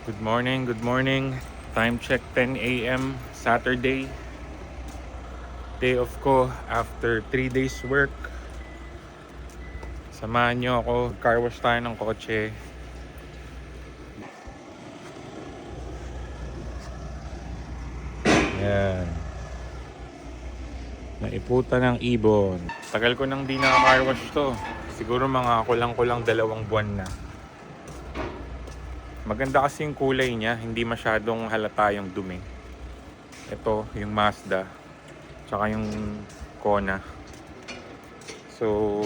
Good morning, good morning. Time check 10 a.m. Saturday. Day off ko after 3 days work. Samahan nyo ako. Car wash tayo ng kotse. Yan. Naiputan ng ibon. Tagal ko nang di naka-car wash to. Siguro mga kulang-kulang 2 buwan na. Maganda kasi yung kulay niya. Hindi masyadong halata yung dumi. Ito, yung Mazda. Tsaka yung Kona. So,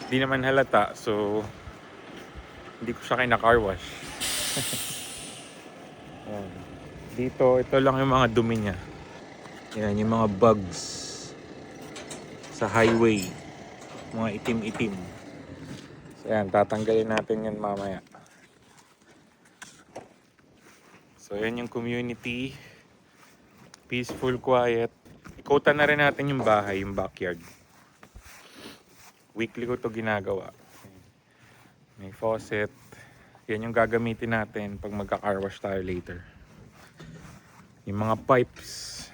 di naman halata. So, hindi ko siya kina-car wash. Dito, ito lang yung mga dumi niya. Yan, yung mga bugs sa highway. Mga itim-itim. So, yan, tatanggalin natin yan mamaya. So, yan yung community. Peaceful, quiet. Ikutan na rin natin yung bahay, yung backyard. Weekly ko to ginagawa. May faucet. Yan yung gagamitin natin pag magka-car wash tayo later. Yung mga pipes.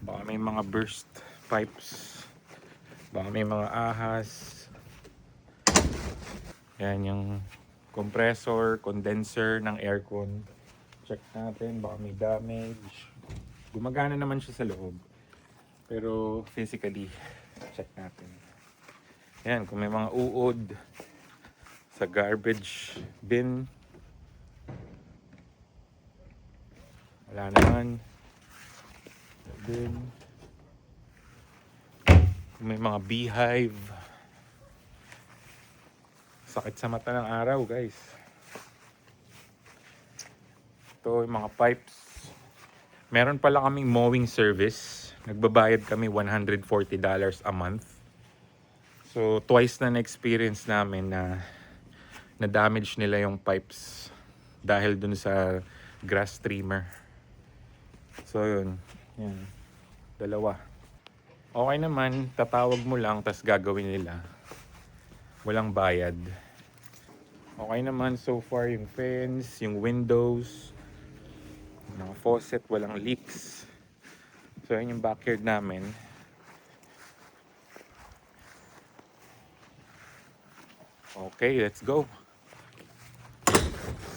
Baka may mga burst pipes. Baka may mga ahas. Yan yung compressor, condenser ng aircon. Check natin, baka may damage. Gumagana naman siya sa loob. Pero physically, check natin. Yan, kung may mga uod sa garbage bin. Wala naman. Bin. Kung may mga beehive. Sakit sa mata ng araw, guys. Ito yung mga pipes. Meron pala kaming mowing service. Nagbabayad kami $140 a month. So, twice na na-experience namin na na-damage nila yung pipes dahil dun sa grass trimmer. So, yun. Yan. 2. Okay naman, tatawag mo lang tas gagawin nila. Walang bayad. Okay naman so far yung fence, yung windows, mga faucet, walang leaks. So, yun yung backyard namin. Okay, let's go.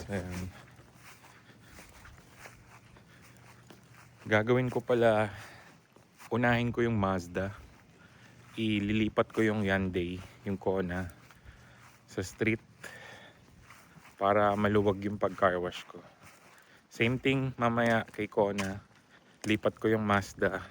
Ayan. Gagawin ko pala, unahin ko yung Mazda. Ililipat ko yung Hyundai, yung Kona, sa street para maluwag yung pag-car wash ko. Same thing mamaya kay Kona. Lipat ko yung Mazda.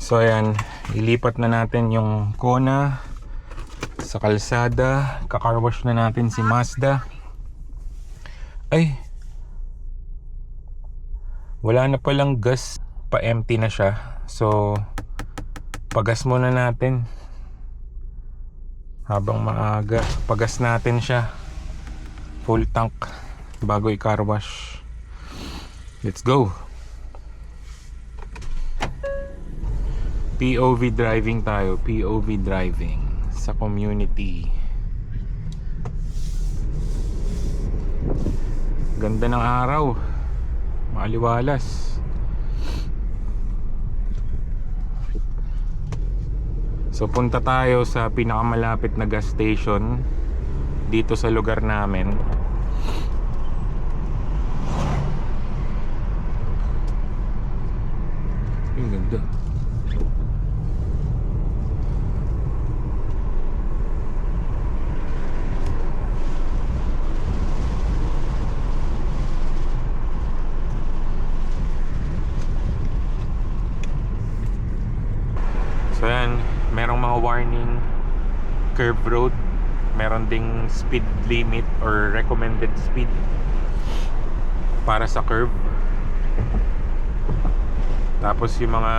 So ayan, ilipat na natin yung Kona sa kalsada. Ka-car wash na natin si Mazda. Ay, wala na palang gas. Pa-empty na siya. So, pagas muna natin habang maaga. Pagas natin siya full tank bago i-car wash. Let's go. POV driving tayo. POV driving sa community. Ganda ng araw. Maaliwalas. So punta tayo sa pinakamalapit na gas station dito sa lugar namin. Ang ganda. yan, merong mga warning, curve road, meron ding speed limit or recommended speed para sa curve. Tapos yung mga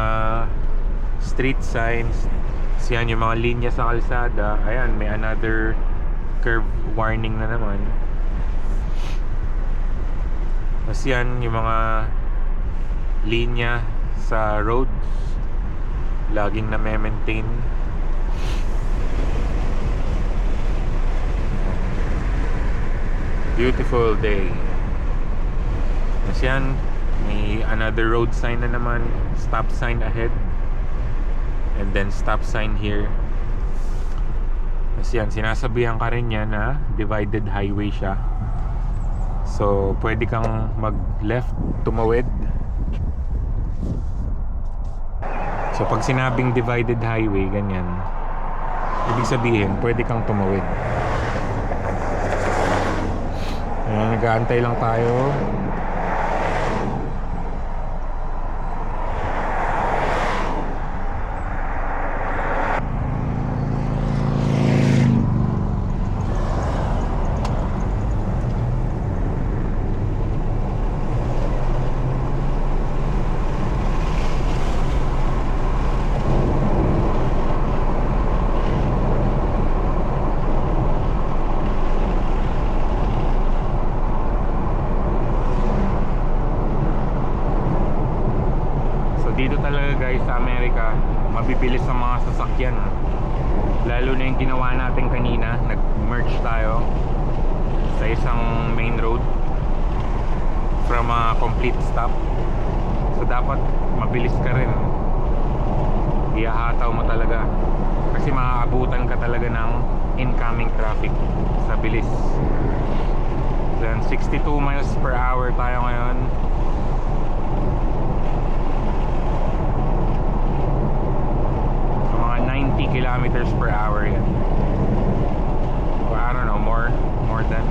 street signs, yan yung mga linya sa kalsada. Ayan, may another curve warning na naman. Tapos yan yung mga linya sa roads, laging na maintain. Beautiful day. Tapos yan, may another road sign na naman, stop sign ahead, and then stop sign here. Tapos yan, sinasabihan ka rin yan na divided highway siya. So pwede kang mag left, tumawid. So pag sinabing divided highway, ganyan, ibig sabihin pwede kang tumawid. Ayan, nag-aantay lang tayo. Dito talaga guys sa Amerika, mabibilis ang mga sasakyan. Lalo na yung ginawa natin kanina, nag-merge tayo sa isang main road from a complete stop. So dapat mabilis ka rin. Ihahataw mo talaga kasi maaabutan ka talaga ng incoming traffic sa bilis. Then 62 miles per hour tayo ngayon. So mga 90 kilometers per hour yan. So I don't know, more than.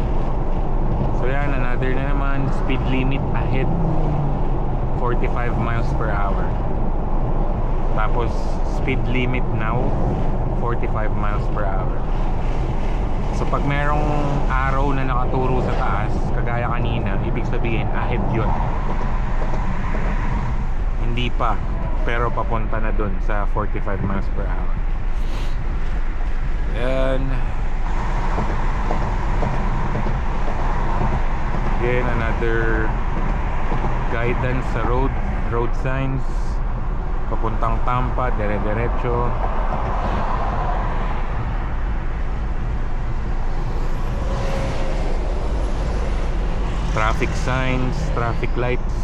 So yan, another na naman, speed limit ahead 45 miles per hour. Tapos speed limit now 45 miles per hour. So pag merong arrow na nakaturo sa taas, kagaya kanina, ibig sabihin ahead yun. Hindi pa, pero papunta na dun sa 45 miles per hour. And again, another guidance sa road signs papuntang Tampa, dire-diretso. Traffic signs, traffic lights.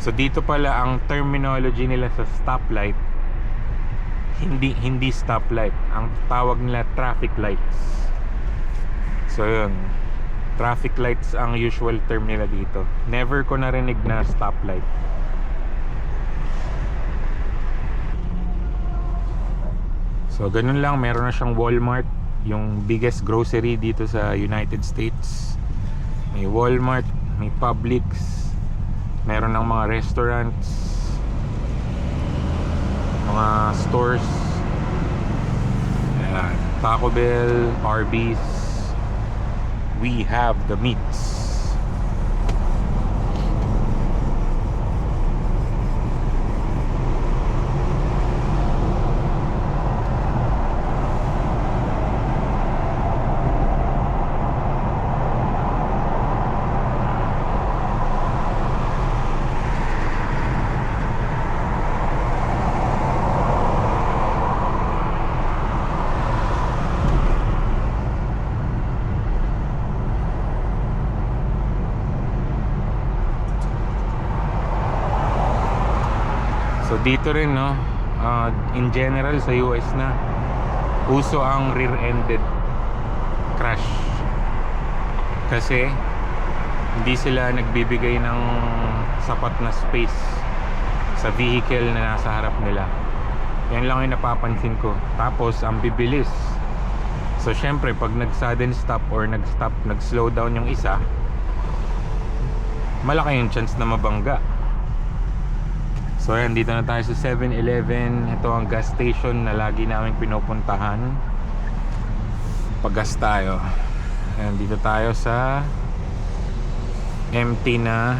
So dito pala ang terminology nila sa stoplight, hindi stoplight, ang tawag nila traffic lights. So yun, traffic lights ang usual term nila dito. Never ko narinig na stoplight. So ganun lang, meron na siyang Walmart, yung biggest grocery dito sa United States. May Walmart, may Publix, meron ng mga restaurants, mga stores. Ayan, Taco Bell, Arby's. We have the meats. So dito rin, no, in general sa US na uso ang rear-ended crash kasi hindi sila nagbibigay ng sapat na space sa vehicle na nasa harap nila. Yan lang yung napapansin ko. Tapos ang bibilis. So syempre pag nag-sudden stop or nag-slow down yung isa, malaki yung chance na mabangga. So ayan, dito na tayo sa 7-Eleven. Ito ang gas station na lagi namin pinupuntahan pag-gas tayo. Ayan, dito tayo sa empty na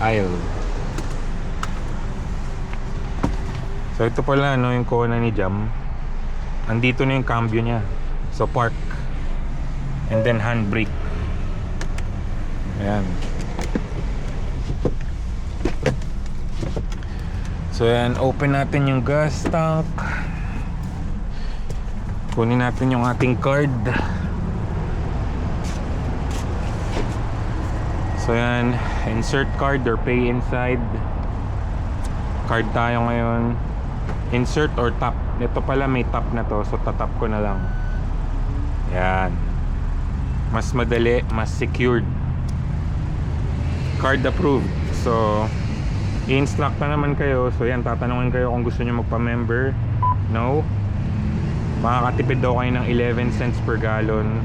aisle. So ito pala, no, yung kona ni Jam. Andito na yung cambio niya. So park and then handbrake. Ayan. So yan, open natin yung gas tank. Kunin natin yung ating card. So yan, insert card or pay inside. Card tayo ngayon. Insert or tap. Ito pala may tap na to, so tatap ko na lang. Yan. Mas madali, mas secured. Card approved. So i-instruct na naman kayo. So yan, tatanungin kayo kung gusto nyo magpa-member. No. Makakatipid daw kayo ng 11 cents per gallon.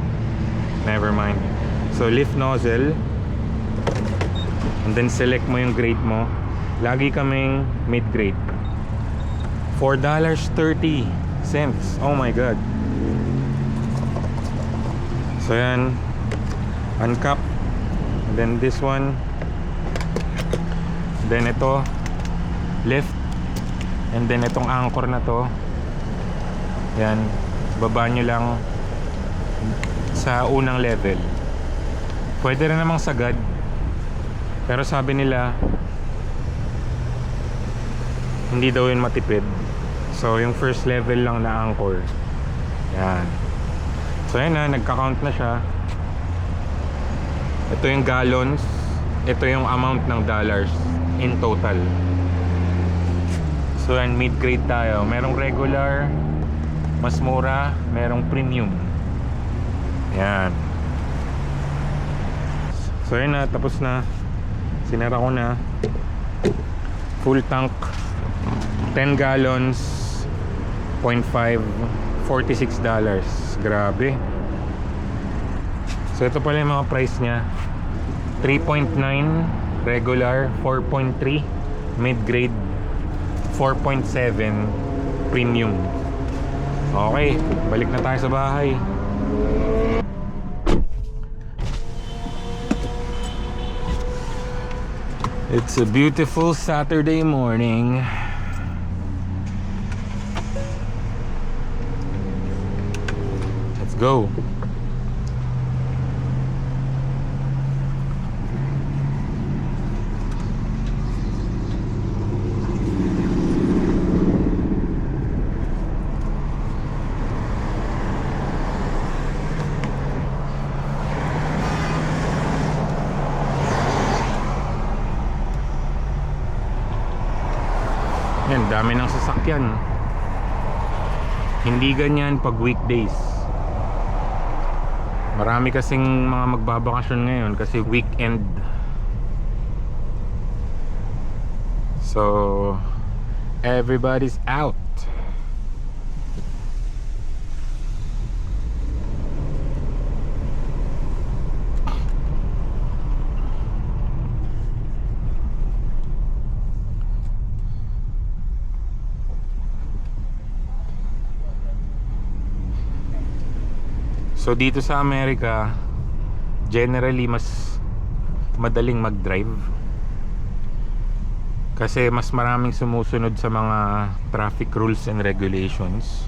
Never mind. So lift nozzle, and then select mo yung grade mo. Lagi kaming mid-grade. $4.30. Oh my god. So yan, uncap. And then this one. Then ito, lift. And then itong anchor na to, yan, baba nyo lang sa unang level. Pwede rin namang sagad, pero sabi nila hindi daw yun matipid. So yung first level lang na anchor. Yan. So yan na, nagka-count na siya. Ito yung gallons. Ito yung amount ng dollars in total. So yan, mid-grade tayo. Merong regular, mas mura, merong premium. Yan. So yan na, tapos na. Sinara ko na. Full tank, 10 gallons, 0.5, $46. Grabe. So ito pala yung mga price nya. 3.9 regular, 4.3 mid-grade, 4.7 premium. Okay, balik na tayo sa bahay. It's a beautiful Saturday morning. Let's go. Yan, dami ng sasakyan. Hindi ganyan pag weekdays. Marami kasing mga magbabakasyon ngayon kasi weekend. So everybody's out. So dito sa Amerika, generally mas madaling mag-drive kasi mas maraming sumusunod sa mga traffic rules and regulations.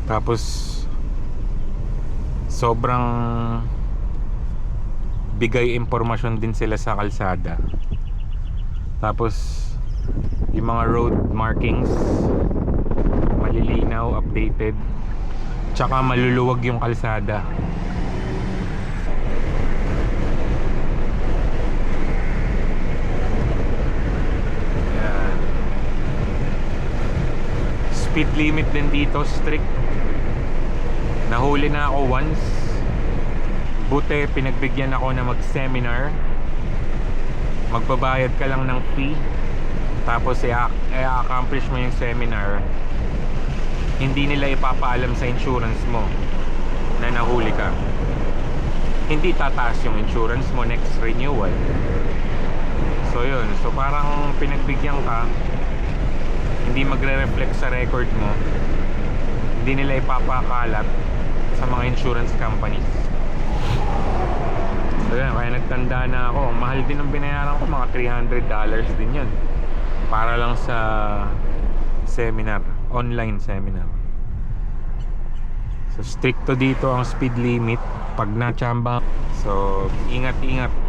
Tapos sobrang bigay impormasyon din sila sa kalsada. Tapos yung mga road markings malilinaw, updated. Tsaka maluluwag yung kalsada. Yan. Speed limit din dito, strict. Nahuli na ako once. Buti pinagbigyan ako na mag-seminar. Magbabayad ka lang ng fee, tapos i-accomplish mo yung seminar. Hindi nila ipapaalam sa insurance mo na nahuli ka. Hindi tataas yung insurance mo next renewal. So yun, so parang pinagbigyan ka, hindi magre-reflect sa record mo, hindi nila ipapakalat sa mga insurance companies. So yan, kaya nagtanda na ako. Mahal din ang binayaran ko, mga $300 din yun, para lang sa seminar, online seminar. So stricto dito ang speed limit pag na-chamba. So ingat-ingat.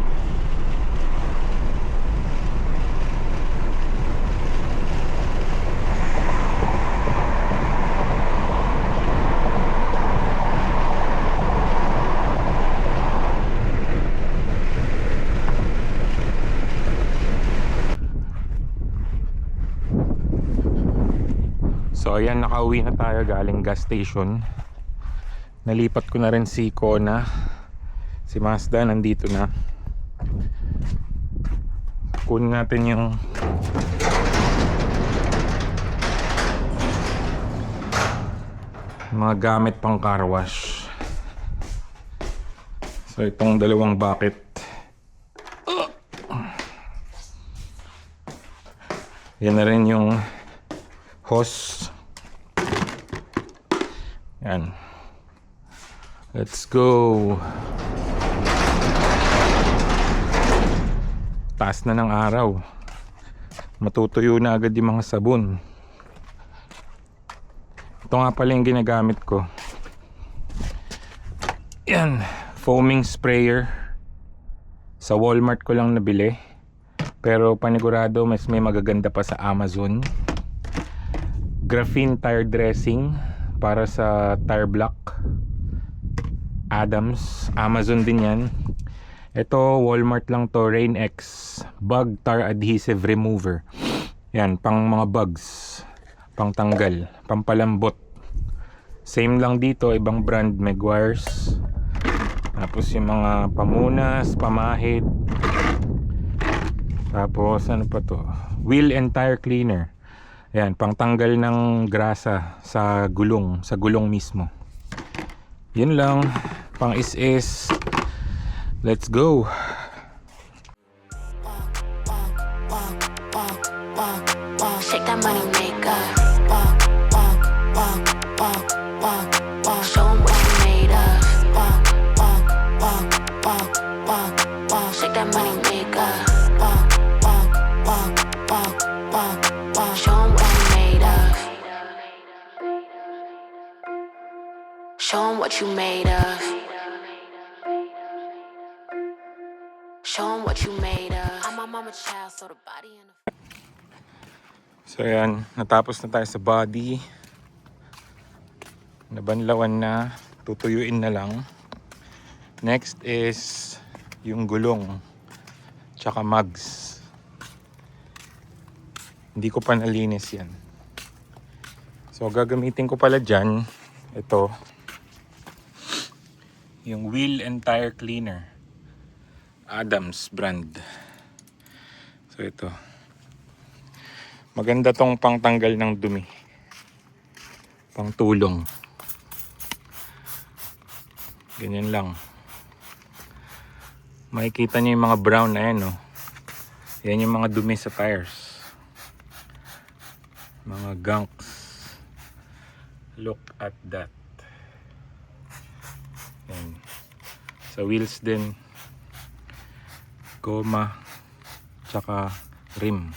So ayan, nakauwi na tayo galing gas station. Nalipat ko na rin si Kona. Si Mazda nandito na. Kunin natin yung mga gamit pang car wash. So itong dalawang bucket, yan na rin yung hose. Yan. Let's go. Taas na ng araw. Matutuyo na agad yung mga sabon. Ito nga pala yung ginagamit ko. Yan. Foaming sprayer. Sa Walmart ko lang nabili. Pero panigurado mas may magaganda pa sa Amazon. Graphene tire dressing para sa tire block. Adams, Amazon din yan. Ito Walmart lang to, Rain X Bug Tar Adhesive Remover. Yan, pang mga bugs, pang tanggal, pampalambot. Same lang dito, ibang brand, Meguiar's. Tapos yung mga pamunas, pamahid. Tapos ano pa to, Wheel and Tire Cleaner. Yan, pang tanggal ng grasa sa gulong mismo. Yun lang, pang is. Let's go. Shake that money maker. Show 'em what you made of. Shake that money maker. Show 'em what you made of. Show 'em what you made of. Show 'em what you made of. I'm my mama child, so the body and the... So yan, natapos na tayo sa body. Nabanlawan na, tutuyuin na lang. Next is yung gulong tsaka mugs. Hindi ko pa nalinis yan. So gagamitin ko pala dyan, ito, yung Wheel and Tire Cleaner, Adams brand. So ito, maganda tong pangtanggal ng dumi, pangtulong. Ganyan lang. Makikita niyo yung mga brown na yan, no? Yan yung mga dumi sa tires, mga gunks. Look at that. Yan. Sa wheels din, goma tsaka rim.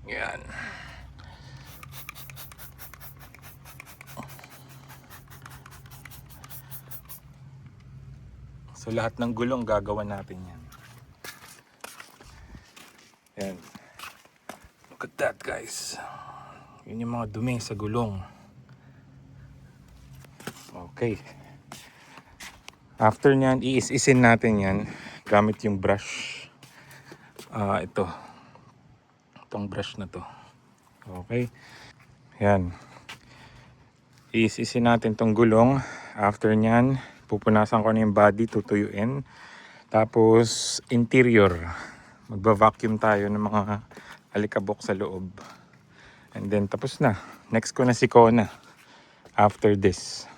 Yan. So lahat ng gulong gagawa natin yan. Yan. Look at that, guys. Yun yung mga dumi sa gulong. Okay. After nyan, iis-isin natin yan gamit yung brush. Itong brush na to. Okay. Yan. Iis-isin natin tong gulong. After nyan, pupunasan ko na yung body, tutuyuin. Tapos interior, magba-vacuum tayo ng mga alikabok sa loob. And then tapos na. Next ko na si Kona after this.